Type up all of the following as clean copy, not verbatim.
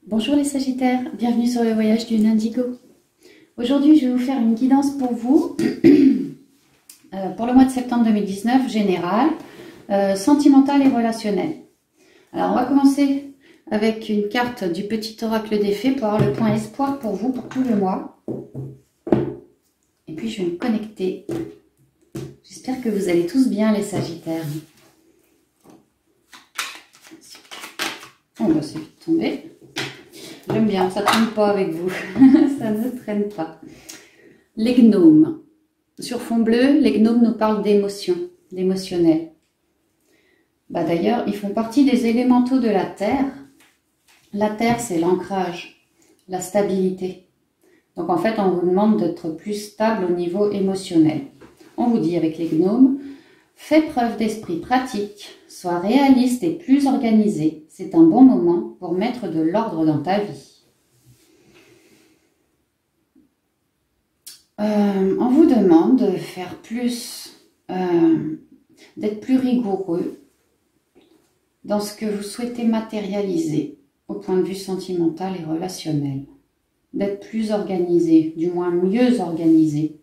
Bonjour les Sagittaires, bienvenue sur le voyage du Indigo. Aujourd'hui, je vais vous faire une guidance pour vous, pour le mois de septembre 2019, général, sentimental et relationnel. Alors, on va commencer avec une carte du petit oracle des fées pour avoir le point espoir pour vous pour tout le mois. Et puis, je vais me connecter. J'espère que vous allez tous bien les Sagittaires. On va se vite tomber. J'aime bien, ça ne traîne pas avec vous. Ça ne traîne pas. Les gnomes. Sur fond bleu, les gnomes nous parlent d'émotion, d'émotionnel. D'ailleurs, ils font partie des élémentaux de la Terre. La Terre, c'est l'ancrage, la stabilité. Donc en fait, on vous demande d'être plus stable au niveau émotionnel. On vous dit avec les gnomes, fais preuve d'esprit pratique, sois réaliste et plus organisé. C'est un bon moment pour mettre de l'ordre dans ta vie. On vous demande de faire plus, d'être plus rigoureux dans ce que vous souhaitez matérialiser au point de vue sentimental et relationnel. D'être plus organisé, du moins mieux organisé.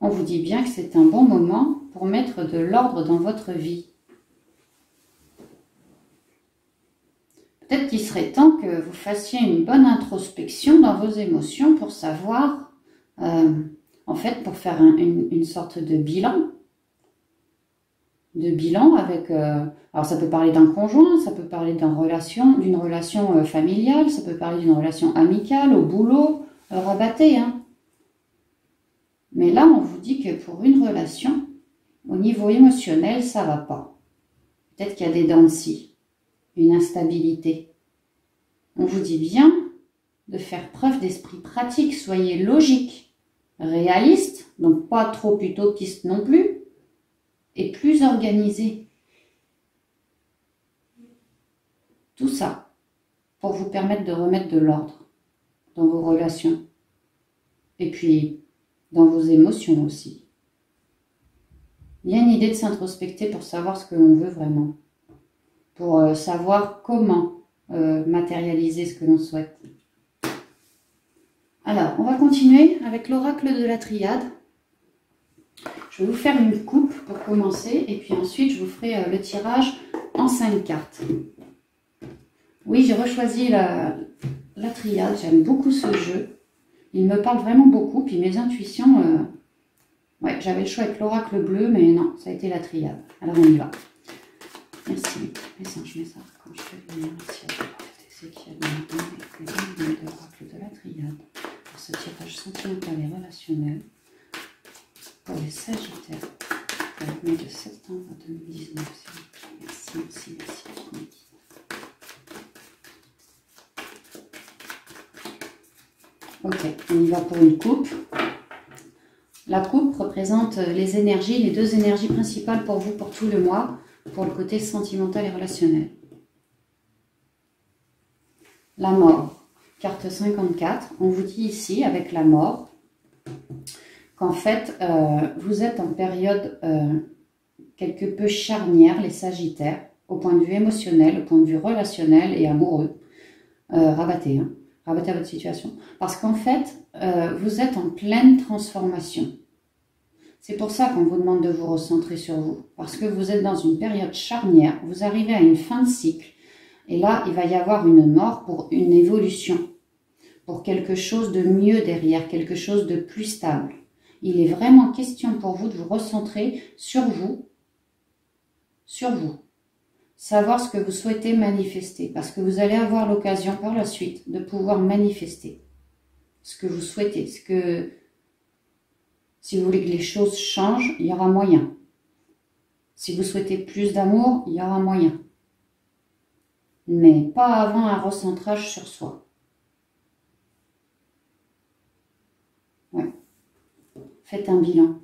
On vous dit bien que c'est un bon moment pour mettre de l'ordre dans votre vie. Peut-être qu'il serait temps que vous fassiez une bonne introspection dans vos émotions pour savoir, en fait, pour faire une sorte de bilan. Avec, alors ça peut parler d'un conjoint, ça peut parler d'une relation familiale, ça peut parler d'une relation amicale, au boulot, rabatté, hein. Mais là, on vous dit que pour une relation, au niveau émotionnel, ça ne va pas. Peut-être qu'il y a des dents de scie, une instabilité. On vous dit bien de faire preuve d'esprit pratique, soyez logique, réaliste, donc pas trop utopiste non plus, et plus organisé. Tout ça pour vous permettre de remettre de l'ordre dans vos relations. Et puis, dans vos émotions aussi. Il y a une idée de s'introspecter pour savoir ce que l'on veut vraiment. Pour savoir comment matérialiser ce que l'on souhaite. Alors, on va continuer avec l'oracle de la triade. Je vais vous faire une coupe pour commencer et puis ensuite je vous ferai le tirage en 5 cartes. Oui, j'ai rechoisi la triade, j'aime beaucoup ce jeu. Il me parle vraiment beaucoup, puis mes intuitions, ouais, j'avais le choix avec l'oracle bleu, mais non, ça a été la triade. Alors on y va. Merci. Mais ça, je mets ça quand je fais venir. C'est qu'il y a bien de l'oracle de la triade pour ce tirage sentimental et relationnel pour les Sagittaires pour le mois de septembre 2019. Merci. Ok, on y va pour une coupe. La coupe représente les énergies, les deux énergies principales pour vous pour tout le mois, pour le côté sentimental et relationnel. La mort, carte 54. On vous dit ici, avec la mort, qu'en fait, vous êtes en période quelque peu charnière, les Sagittaires, au point de vue émotionnel, au point de vue relationnel et amoureux. Rabattez, hein. Rabattez votre situation. Parce qu'en fait, vous êtes en pleine transformation. C'est pour ça qu'on vous demande de vous recentrer sur vous. Parce que vous êtes dans une période charnière, vous arrivez à une fin de cycle. Et là, il va y avoir une mort pour une évolution. Pour quelque chose de mieux derrière, quelque chose de plus stable. Il est vraiment question pour vous de vous recentrer sur vous. Sur vous. Savoir ce que vous souhaitez manifester, parce que vous allez avoir l'occasion par la suite de pouvoir manifester ce que vous souhaitez, si vous voulez que les choses changent, il y aura moyen. Si vous souhaitez plus d'amour, il y aura moyen. Mais pas avant un recentrage sur soi. Ouais. Faites un bilan.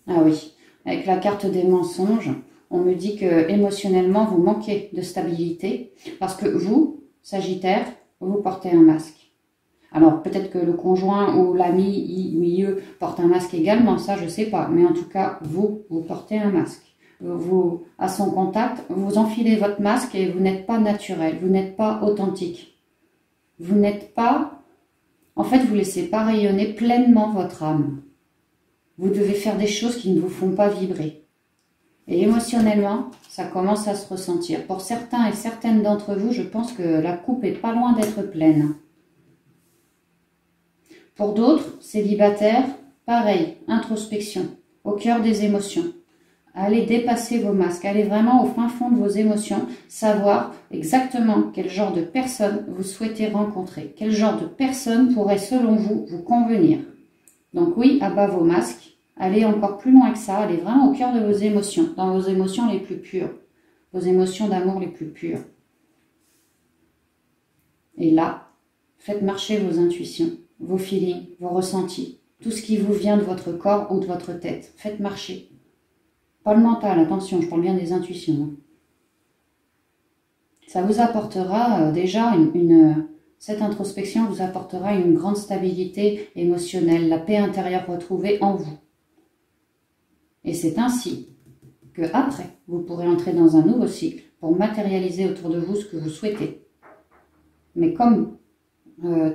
Ah oui, avec la carte des mensonges, on me dit que émotionnellement, vous manquez de stabilité parce que vous, Sagittaire, vous portez un masque. Alors, peut-être que le conjoint ou l'ami, eux, portent un masque également, ça, je ne sais pas. Mais en tout cas, vous portez un masque. à son contact, vous enfilez votre masque et vous n'êtes pas naturel, vous n'êtes pas authentique. Vous n'êtes pas, en fait, vous ne laissez pas rayonner pleinement votre âme. Vous devez faire des choses qui ne vous font pas vibrer. Et émotionnellement, ça commence à se ressentir. Pour certains et certaines d'entre vous, je pense que la coupe est pas loin d'être pleine. Pour d'autres, célibataires, pareil, introspection, au cœur des émotions. Allez dépasser vos masques, allez vraiment au fin fond de vos émotions, savoir exactement quel genre de personne vous souhaitez rencontrer, quel genre de personne pourrait selon vous vous convenir. Donc oui, à bas vos masques, allez encore plus loin que ça, allez vraiment au cœur de vos émotions, dans vos émotions les plus pures, vos émotions d'amour les plus pures. Et là, faites marcher vos intuitions, vos feelings, vos ressentis, tout ce qui vous vient de votre corps ou de votre tête. Faites marcher. Pas le mental, attention, je parle bien des intuitions. Ça vous apportera déjà cette introspection vous apportera une grande stabilité émotionnelle, la paix intérieure retrouvée en vous. Et c'est ainsi que après, vous pourrez entrer dans un nouveau cycle pour matérialiser autour de vous ce que vous souhaitez. Mais comme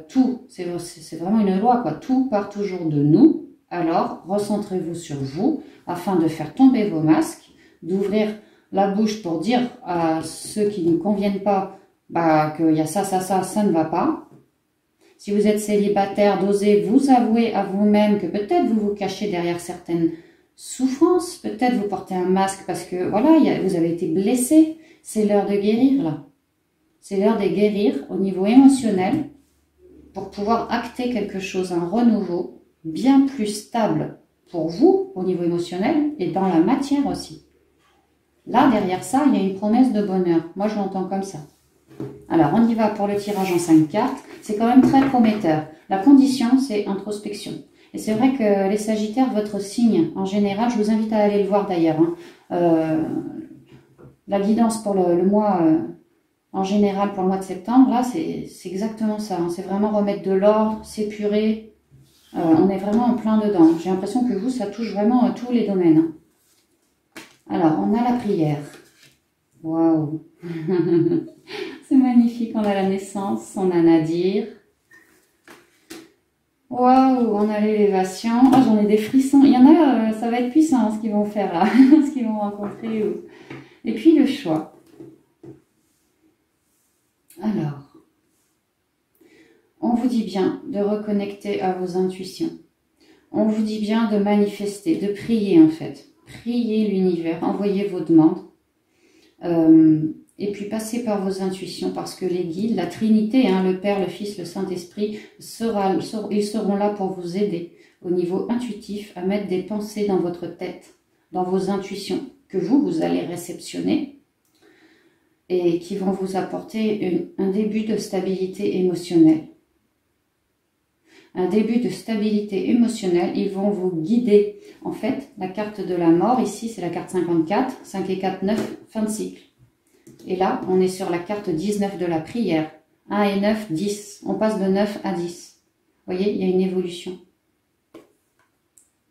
tout, c'est vraiment une loi, quoi. Tout part toujours de nous, alors recentrez-vous sur vous afin de faire tomber vos masques, d'ouvrir la bouche pour dire à ceux qui ne conviennent pas qu'il y a ça ne va pas. Si vous êtes célibataire, d'oser vous avouer à vous-même que peut-être vous vous cachez derrière certaines souffrances, peut-être vous portez un masque parce que voilà, vous avez été blessé. C'est l'heure de guérir là. C'est l'heure de guérir au niveau émotionnel pour pouvoir acter quelque chose, un renouveau bien plus stable pour vous au niveau émotionnel et dans la matière aussi. Là, derrière ça, il y a une promesse de bonheur. Moi, je l'entends comme ça. Alors, on y va pour le tirage en 5 cartes. C'est quand même très prometteur. La condition, c'est introspection. Et c'est vrai que les Sagittaires, votre signe, en général, je vous invite à aller le voir d'ailleurs. La guidance pour le mois, en général, pour le mois de septembre, là, c'est exactement ça. C'est vraiment remettre de l'ordre, s'épurer. On est vraiment en plein dedans. J'ai l'impression que vous, ça touche vraiment tous les domaines. Alors, on a la prière. Waouh. C'est magnifique, on a la naissance, on a Nadir. Waouh, on a l'élévation. Oh, j'en ai des frissons. Il y en a, ça va être puissant ce qu'ils vont faire là, ce qu'ils vont rencontrer. Et puis le choix. Alors, on vous dit bien de reconnecter à vos intuitions. On vous dit bien de manifester, de prier en fait. Priez l'univers, envoyez vos demandes. Et puis passez par vos intuitions parce que les guides, la Trinité, le Père, le Fils, le Saint-Esprit, ils seront là pour vous aider au niveau intuitif à mettre des pensées dans votre tête, dans vos intuitions que vous allez réceptionner et qui vont vous apporter un début de stabilité émotionnelle. Un début de stabilité émotionnelle, ils vont vous guider. En fait, la carte de la mort, ici, c'est la carte 54, 5 et 4, 9, fin de cycle. Et là, on est sur la carte 19 de la prière. 1 et 9, 10. On passe de 9 à 10. Vous voyez, il y a une évolution.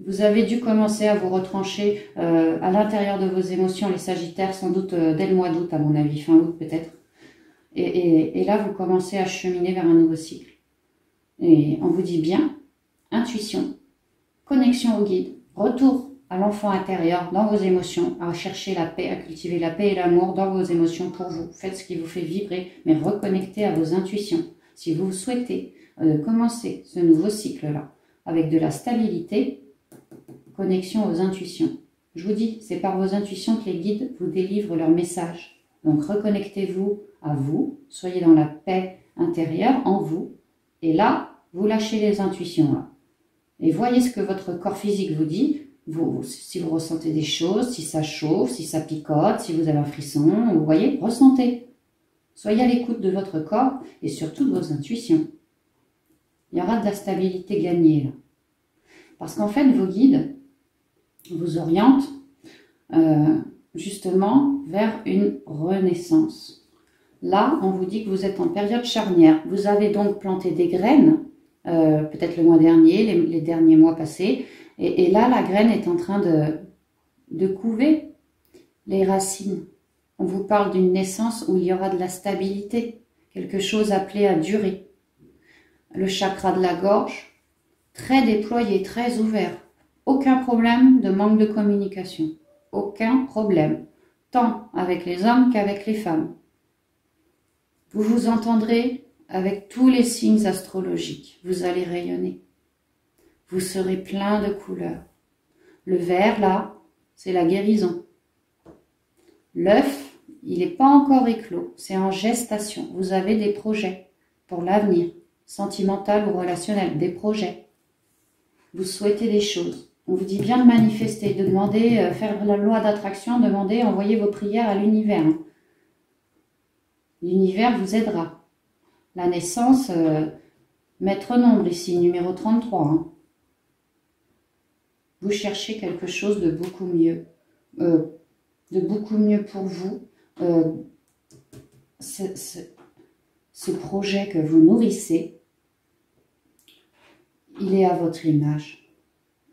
Vous avez dû commencer à vous retrancher à l'intérieur de vos émotions, les Sagittaires, sans doute dès le mois d'août, à mon avis, fin août peut-être. Et là, vous commencez à cheminer vers un nouveau cycle. Et on vous dit bien, intuition, connexion au guide, retour à l'enfant intérieur dans vos émotions, à chercher la paix, à cultiver la paix et l'amour dans vos émotions pour vous. Faites ce qui vous fait vibrer, mais reconnectez à vos intuitions. Si vous souhaitez commencer ce nouveau cycle-là avec de la stabilité, connexion aux intuitions. Je vous dis, c'est par vos intuitions que les guides vous délivrent leur message. Donc reconnectez-vous à vous, soyez dans la paix intérieure en vous. Et là, vous lâchez les intuitions là. Et voyez ce que votre corps physique vous dit. Si vous ressentez des choses, si ça chauffe, si ça picote, si vous avez un frisson, vous voyez, ressentez. Soyez à l'écoute de votre corps et surtout de vos intuitions. Il y aura de la stabilité gagnée là. Parce qu'en fait, vos guides vous orientent justement vers une renaissance. Là, on vous dit que vous êtes en période charnière. Vous avez donc planté des graines, peut-être le mois dernier, les derniers mois passés. Et là, la graine est en train de couver. les racines. On vous parle d'une naissance où il y aura de la stabilité, quelque chose appelé à durer. Le chakra de la gorge, très déployé, très ouvert. Aucun problème de manque de communication. Aucun problème, tant avec les hommes qu'avec les femmes. Vous vous entendrez avec tous les signes astrologiques. Vous allez rayonner. Vous serez plein de couleurs. Le vert, là, c'est la guérison. L'œuf, il n'est pas encore éclos, c'est en gestation. Vous avez des projets pour l'avenir, sentimental ou relationnel, des projets. Vous souhaitez des choses. On vous dit bien de manifester, de demander, faire la loi d'attraction, demander, envoyer vos prières à l'univers. L'univers vous aidera. La naissance, maître nombre ici, numéro 33. Vous cherchez quelque chose de beaucoup mieux. Pour vous. Ce projet que vous nourrissez, il est à votre image.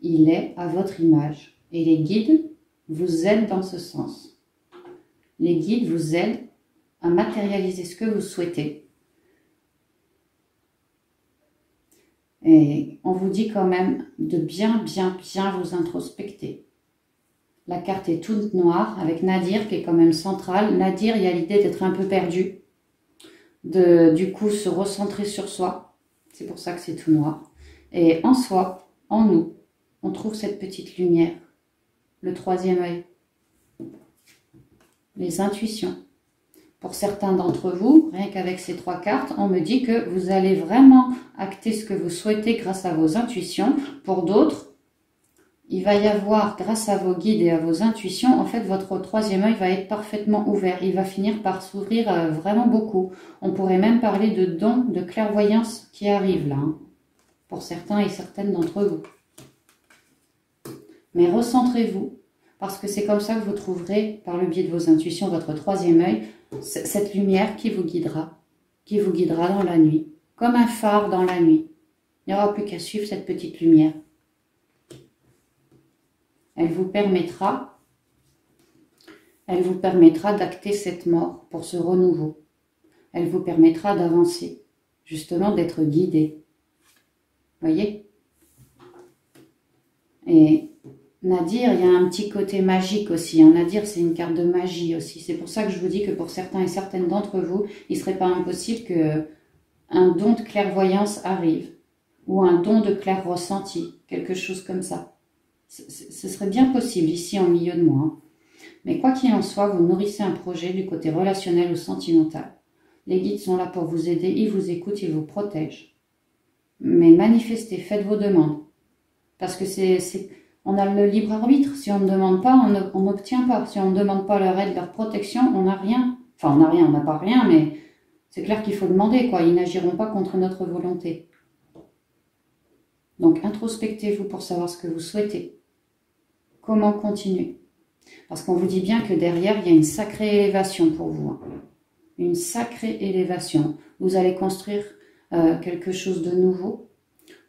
Il est à votre image. Et les guides vous aident dans ce sens. Les guides vous aident à matérialiser ce que vous souhaitez. Et on vous dit quand même de bien vous introspecter. La carte est toute noire avec Nadir qui est quand même centrale. Nadir, il y a l'idée d'être un peu perdu. Du coup, se recentrer sur soi. C'est pour ça que c'est tout noir. Et en soi, en nous, on trouve cette petite lumière. Le troisième œil. Les intuitions. Pour certains d'entre vous, rien qu'avec ces 3 cartes, on me dit que vous allez vraiment acter ce que vous souhaitez grâce à vos intuitions. Pour d'autres, il va y avoir, grâce à vos guides et à vos intuitions, en fait, votre troisième œil va être parfaitement ouvert. Il va finir par s'ouvrir vraiment beaucoup. On pourrait même parler de dons de clairvoyance qui arrivent là, pour certains et certaines d'entre vous. Mais recentrez-vous, parce que c'est comme ça que vous trouverez, par le biais de vos intuitions, votre troisième œil, cette lumière qui vous guidera dans la nuit, comme un phare dans la nuit. Il n'y aura plus qu'à suivre cette petite lumière. Elle vous permettra d'acter cette mort pour ce renouveau. Elle vous permettra d'avancer, justement d'être guidé. Voyez? Et Nadir, il y a un petit côté magique aussi. Nadir, c'est une carte de magie aussi. C'est pour ça que je vous dis que pour certains et certaines d'entre vous, il ne serait pas impossible qu'un don de clairvoyance arrive. Ou un don de clair ressenti. Quelque chose comme ça. Ce serait bien possible ici en milieu de moi. Mais quoi qu'il en soit, vous nourrissez un projet du côté relationnel ou sentimental. Les guides sont là pour vous aider. Ils vous écoutent, ils vous protègent. Mais manifestez, faites vos demandes. Parce que on a le libre arbitre. Si on ne demande pas, on n'obtient pas. Si on ne demande pas leur aide, leur protection, on n'a rien. Enfin, on n'a pas rien, mais c'est clair qu'il faut demander, quoi. Ils n'agiront pas contre notre volonté. Donc, introspectez-vous pour savoir ce que vous souhaitez. Comment continuer? Parce qu'on vous dit bien que derrière, il y a une sacrée élévation pour vous. Une sacrée élévation. Vous allez construire quelque chose de nouveau,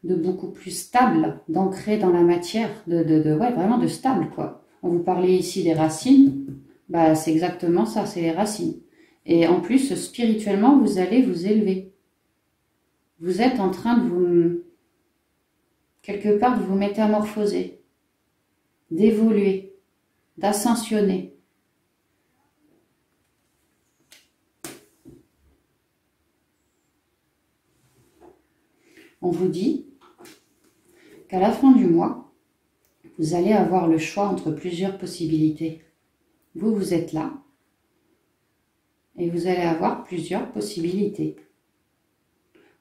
de beaucoup plus stable, d'ancré dans la matière, vraiment de stable, quoi. On vous parlait ici des racines, bah c'est exactement ça, c'est les racines. Et en plus, spirituellement, vous allez vous élever. Vous êtes en train de vous, quelque part, de vous métamorphoser, d'évoluer, d'ascensionner. On vous dit qu'à la fin du mois, vous allez avoir le choix entre plusieurs possibilités. Vous êtes là et vous allez avoir plusieurs possibilités.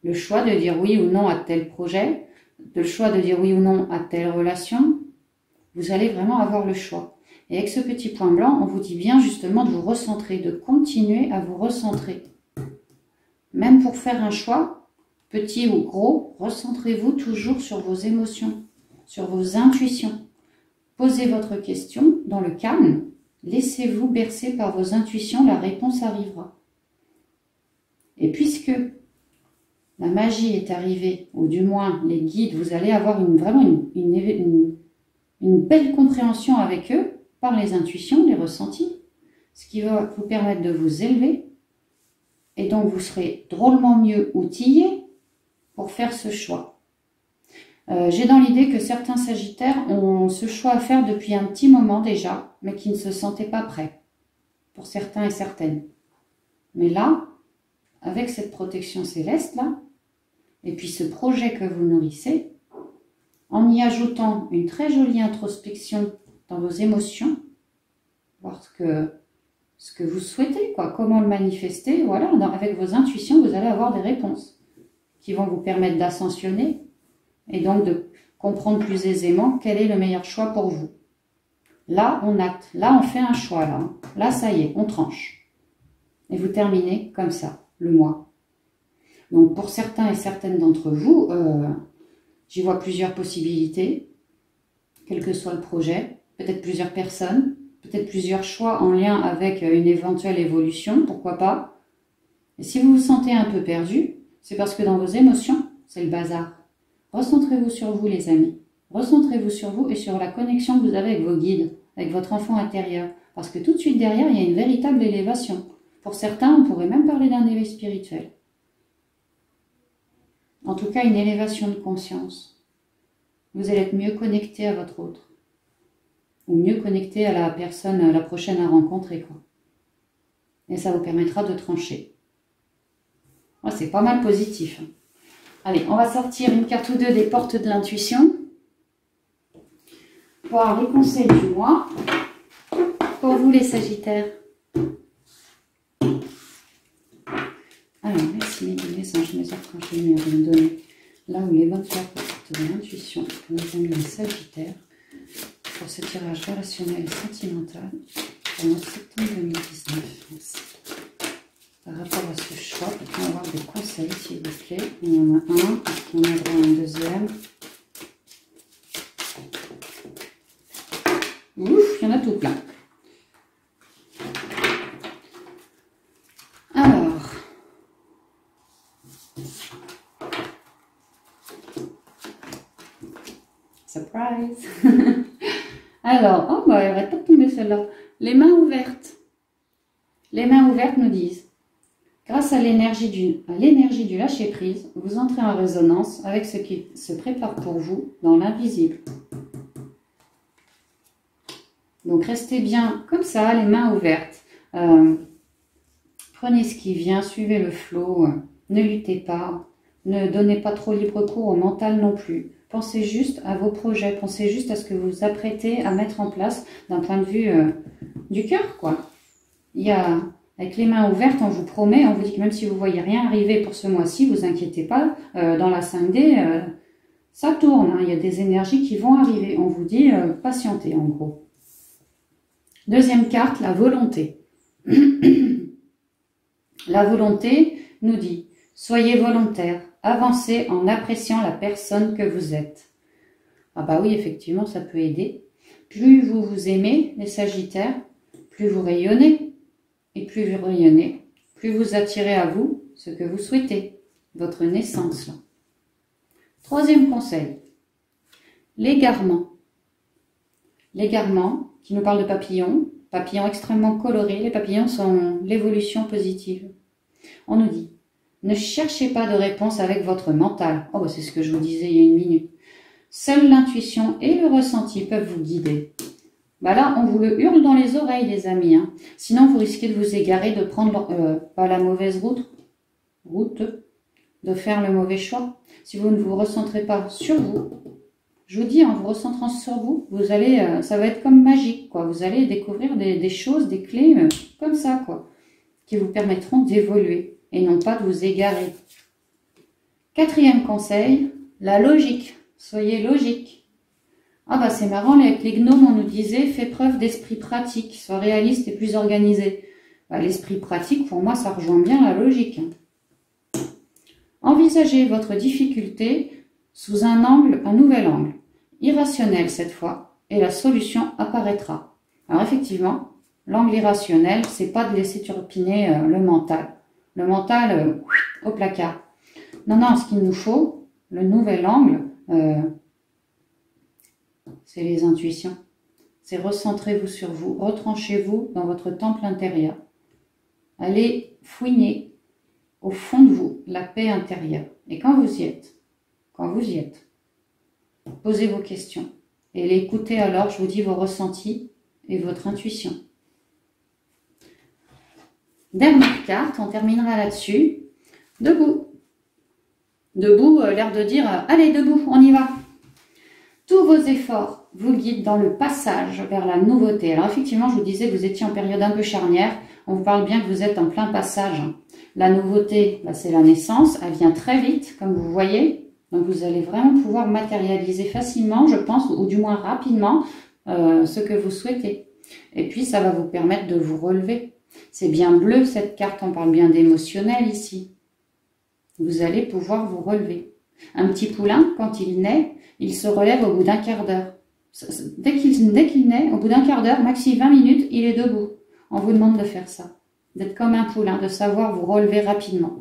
Le choix de dire oui ou non à tel projet, le choix de dire oui ou non à telle relation, vous allez vraiment avoir le choix. Et avec ce petit point blanc, on vous dit bien justement de vous recentrer, de continuer à vous recentrer. Même pour faire un choix, petit ou gros, recentrez-vous toujours sur vos émotions, sur vos intuitions. Posez votre question dans le calme. Laissez-vous bercer par vos intuitions, la réponse arrivera. Et puisque la magie est arrivée, ou du moins les guides, vous allez avoir vraiment une belle compréhension avec eux, par les intuitions, les ressentis, ce qui va vous permettre de vous élever. Et donc, vous serez drôlement mieux outillé pour faire ce choix. J'ai dans l'idée que certains Sagittaires ont ce choix à faire depuis un petit moment déjà, mais qui ne se sentaient pas prêts, pour certains et certaines. Mais là, avec cette protection céleste là, et puis ce projet que vous nourrissez, en y ajoutant une très jolie introspection dans vos émotions, voir ce que vous souhaitez, quoi, comment le manifester, voilà, avec vos intuitions, vous allez avoir des réponses qui vont vous permettre d'ascensionner et donc de comprendre plus aisément quel est le meilleur choix pour vous. Là, on acte, là, on fait un choix, là, ça y est, on tranche. Et vous terminez comme ça, le mois. Donc, pour certains et certaines d'entre vous, j'y vois plusieurs possibilités, quel que soit le projet, peut-être plusieurs personnes, peut-être plusieurs choix en lien avec une éventuelle évolution, pourquoi pas. Et si vous vous sentez un peu perdu, c'est parce que dans vos émotions, c'est le bazar. Recentrez-vous sur vous, les amis. Recentrez-vous sur vous et sur la connexion que vous avez avec vos guides, avec votre enfant intérieur. Parce que tout de suite derrière, il y a une véritable élévation. Pour certains, on pourrait même parler d'un éveil spirituel. En tout cas, une élévation de conscience. Vous allez être mieux connecté à votre autre. Ou mieux connecté à la personne, la prochaine à rencontrer, quoi. Et ça vous permettra de trancher. Ouais, c'est pas mal positif. Allez, on va sortir une carte ou deux des portes de l'intuition. Voir les conseils du mois. Pour vous, les Sagittaires. Alors, merci mes messages, mes archanges lumière de me donner là où les bonnes cartes de l'intuition pour nos amis les Sagittaires pour ce tirage relationnel et sentimental pour le mois de septembre 2019. Merci. Par rapport à ce choix, peut-on avoir des conseils, s'il vous plaît? Il y en a un, on a droit à un deuxième. Ouf, il y en a tout plein. Alors, surprise. Alors, oh bah, elle va pas tomber celle-là. Les mains ouvertes. Les mains ouvertes nous disent, grâce à l'énergie du lâcher-prise, vous entrez en résonance avec ce qui se prépare pour vous dans l'invisible. Donc, restez bien comme ça, les mains ouvertes. Prenez ce qui vient, suivez le flot, ne luttez pas, ne donnez pas trop libre cours au mental non plus. Pensez juste à vos projets, pensez juste à ce que vous vous apprêtez à mettre en place d'un point de vue du cœur, quoi. Il y a, avec les mains ouvertes, on vous promet, on vous dit que même si vous ne voyez rien arriver pour ce mois-ci, vous inquiétez pas, dans la 5D, ça tourne, hein, il y a des énergies qui vont arriver. On vous dit patientez, en gros. Deuxième carte, la volonté. La volonté nous dit, soyez volontaire, avancez en appréciant la personne que vous êtes. Ah bah oui, effectivement, ça peut aider. Plus vous vous aimez, les Sagittaires, plus vous rayonnez. Et plus vous rayonnez, plus vous attirez à vous ce que vous souhaitez, votre naissance. Là. Troisième conseil, l'égarement. L'égarement, qui nous parle de papillons, papillons extrêmement colorés. Les papillons sont l'évolution positive. On nous dit, ne cherchez pas de réponse avec votre mental. Oh, bah c'est ce que je vous disais il y a une minute. Seule l'intuition et le ressenti peuvent vous guider. Bah là, on vous le hurle dans les oreilles, les amis. Hein. Sinon, vous risquez de vous égarer, de prendre pas la mauvaise route, de faire le mauvais choix. Si vous ne vous recentrez pas sur vous, je vous dis, en vous recentrant sur vous, vous allez, ça va être comme magique, quoi. Vous allez découvrir des choses, des clés comme ça, quoi, qui vous permettront d'évoluer et non pas de vous égarer. Quatrième conseil, la logique. Soyez logique. Ah bah c'est marrant, avec les gnomes, on nous disait, fais preuve d'esprit pratique, sois réaliste et plus organisé. Bah, l'esprit pratique, pour moi, ça rejoint bien la logique. Envisagez votre difficulté sous un nouvel angle, irrationnel cette fois, et la solution apparaîtra. Alors effectivement, l'angle irrationnel, c'est pas de laisser turpiner le mental. Le mental, au placard. Non, non, ce qu'il nous faut, le nouvel angle, c'est les intuitions. c'est recentrez-vous sur vous, retranchez-vous dans votre temple intérieur. Allez fouiner au fond de vous la paix intérieure. Et quand vous y êtes, posez vos questions. Et écoutez alors, je vous dis, vos ressentis et votre intuition. Dernière carte, on terminera là-dessus. Debout. Debout, l'air de dire, allez, debout, on y va. Tous vos efforts vous guident dans le passage vers la nouveauté. Alors effectivement, je vous disais que vous étiez en période un peu charnière. On vous parle bien que vous êtes en plein passage. La nouveauté, bah, c'est la naissance. Elle vient très vite, comme vous voyez. Donc vous allez vraiment pouvoir matérialiser facilement, je pense, ou du moins rapidement, ce que vous souhaitez. Et puis, ça va vous permettre de vous relever. C'est bien bleu cette carte, on parle bien d'émotionnel ici. Vous allez pouvoir vous relever. Un petit poulain, quand il naît, il se relève au bout d'un quart d'heure. Dès qu'il naît, au bout d'un quart d'heure, maxi 20 minutes, il est debout. On vous demande de faire ça. D'être comme un poulain, de savoir vous relever rapidement.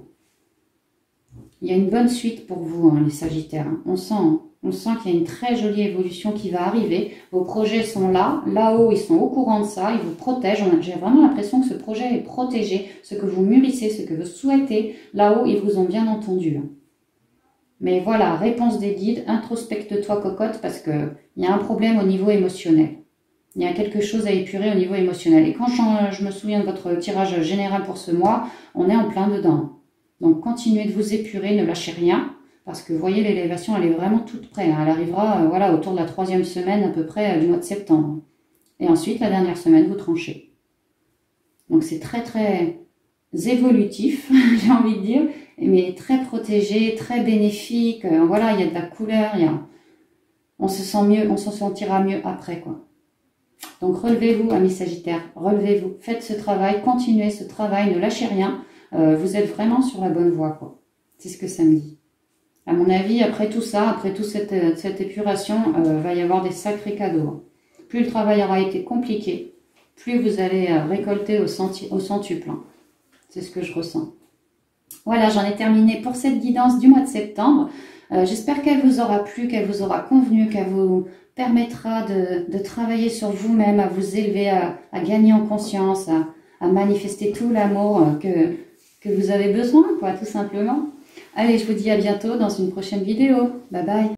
Il y a une bonne suite pour vous, hein, les Sagittaires. On sent qu'il y a une très jolie évolution qui va arriver. Vos projets sont là. Là-haut, ils sont au courant de ça. Ils vous protègent. J'ai vraiment l'impression que ce projet est protégé. Ce que vous mûrissez, ce que vous souhaitez, là-haut, ils vous ont bien entendu. Mais voilà, réponse des guides. Introspecte-toi, cocotte, parce qu'il y a un problème au niveau émotionnel. Il y a quelque chose à épurer au niveau émotionnel. Et quand je me souviens de votre tirage général pour ce mois, on est en plein dedans. Donc, continuez de vous épurer, ne lâchez rien, parce que vous voyez, l'élévation, elle est vraiment toute prête. Elle arrivera voilà, autour de la 3e semaine à peu près du mois de septembre. Et ensuite, la dernière semaine, vous tranchez. Donc, c'est très, très évolutif, j'ai envie de dire, mais très protégé, très bénéfique. Voilà, il y a de la couleur, on se sent mieux, on s'en sentira mieux après, quoi. Donc, relevez-vous, amis Sagittaires, relevez-vous, faites ce travail, continuez ce travail, ne lâchez rien. Vous êtes vraiment sur la bonne voie, quoi. C'est ce que ça me dit. À mon avis, après tout ça, après toute cette épuration, va y avoir des sacrés cadeaux. Plus le travail aura été compliqué, plus vous allez récolter au centuple. C'est ce que je ressens. Voilà, j'en ai terminé pour cette guidance du mois de septembre. J'espère qu'elle vous aura plu, qu'elle vous aura convenu, qu'elle vous permettra de travailler sur vous-même, à vous élever, à gagner en conscience, à manifester tout l'amour que vous avez besoin, quoi, tout simplement. Allez, je vous dis à bientôt dans une prochaine vidéo. Bye bye.